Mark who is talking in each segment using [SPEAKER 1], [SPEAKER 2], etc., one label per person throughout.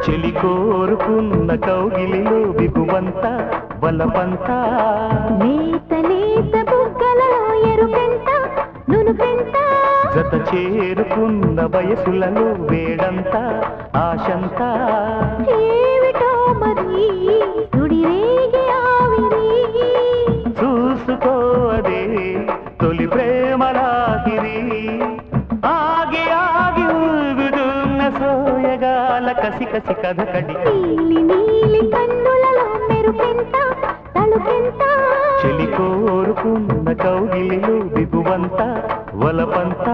[SPEAKER 1] చెలి కోరుకున్న కౌగిలిలో బిగువంత బలపంత
[SPEAKER 2] లేత లేత బుగ్గలలో ఎరుపెంత నునుపెంత
[SPEAKER 1] జత చేరుకున్న వయసులలో వేడంత ఆశంత
[SPEAKER 2] ఏమిటో మరి సుడిరేగి ఆవిరి
[SPEAKER 1] చూసుకో అదే తొలి ప్రేమలాగిరి ఆగి ఆగి ఊగుతున్న సోయగాల కసి కసి కథకడి
[SPEAKER 2] నీలి నీలి కన్నులలో మెరుపెంత తలుపెంత
[SPEAKER 1] చెలి కోరుకున్న కౌగిలిలో బిగువంత వలపంత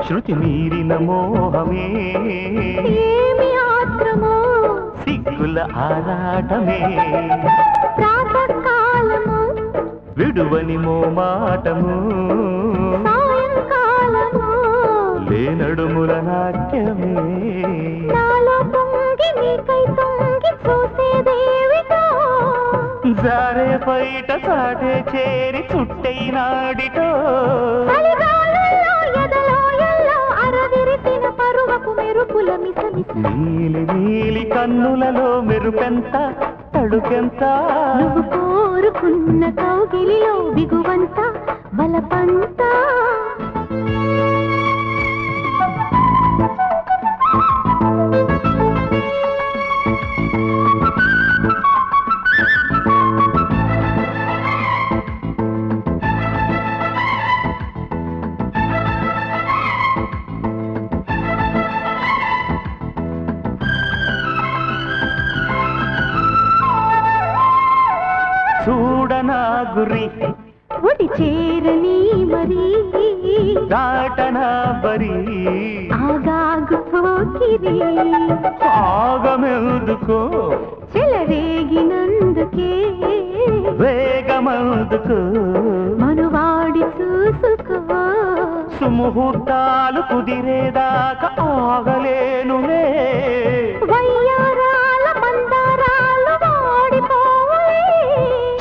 [SPEAKER 1] శృతి మీరిన మోహమే
[SPEAKER 2] ఏమి ఆత్రమో
[SPEAKER 1] సిగ్గుల ఆరాటమే
[SPEAKER 2] ప్రాతకాలము
[SPEAKER 1] విడువని మోమాటము
[SPEAKER 2] సాయంకాలము
[SPEAKER 1] లేనడుముల నాట్యమే
[SPEAKER 2] నాలో పొంగి నీకై తొంగి చూసేదేవిటో
[SPEAKER 1] జారే బయట సాటే చేరి చుట్టైనాడిటో
[SPEAKER 2] చలిగాలుల్లో ఎదలో ఎల్లో అరవిరిసిన పరువపు మెరుపుల మిసమిస
[SPEAKER 1] నీలి నీలి కన్నులలో మెరుపెంత తడుకెంత
[SPEAKER 2] నువ్వు కోరుకున్న కౌగిలిలో బిగువంత బలపంత
[SPEAKER 1] చూడనా గురి
[SPEAKER 2] ఒడి చేరని మరి
[SPEAKER 1] దాటనా బరి
[SPEAKER 2] ఆగాగు పోకిరి
[SPEAKER 1] ఆగమెదుకో
[SPEAKER 2] చెలరేగినందుకే
[SPEAKER 1] వేగమందుకో
[SPEAKER 2] మనువాడి చూసుకో
[SPEAKER 1] సుముహూర్తాలు కుదిరేదాకా ఆగలేనులే
[SPEAKER 2] వయ్యారాల మందారాలు వాడిపోయి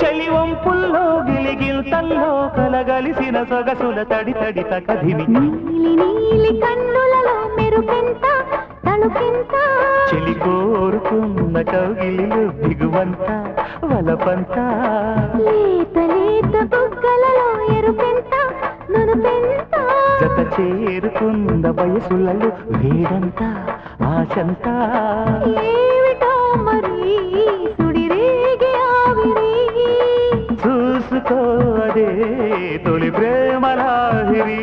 [SPEAKER 1] చలివంపుల్లో గిలిగిల్తల్లో కలగలిసిన సొగసుల తడి తడి తకదిమి
[SPEAKER 2] నీలి నీలి కన్నులలో మెరుపెంత తలుపెంత
[SPEAKER 1] చెలి కోరుకున్న కౌగిలిలో దిగువంత వలపంత
[SPEAKER 2] లేత లేత బుగ్గలలో ఎరుపెంత నునుపెంత
[SPEAKER 1] జత చేరుకున్న వయసులలో వేడంత ఆశంత
[SPEAKER 2] ఏమిటో మరి సుడిరేగి ఆవిరి
[SPEAKER 1] చూసుకో అదే తొలి ప్రేమలాహిరి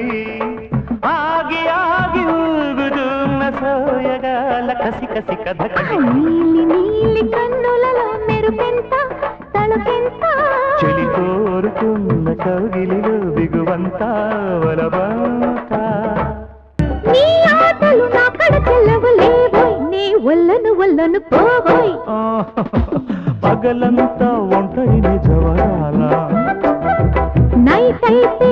[SPEAKER 1] ఆగి ఆగి ఊగుతున్న సోయగాల కసి కసి కథకడి
[SPEAKER 2] నీలి నీలి కన్నులలో మెరుపెంత తలుపెంత
[SPEAKER 1] చెలి కోరుకున్న కౌగిలిలో బిగువంత వలబంత
[SPEAKER 2] నీ ఆటలు నా కడ చెల్లవలేవోయ్ నీ ఒళ్ళను పోబోయ్
[SPEAKER 1] పగలంతా ఒంటరిని జవరాల
[SPEAKER 2] నైట్ అయితే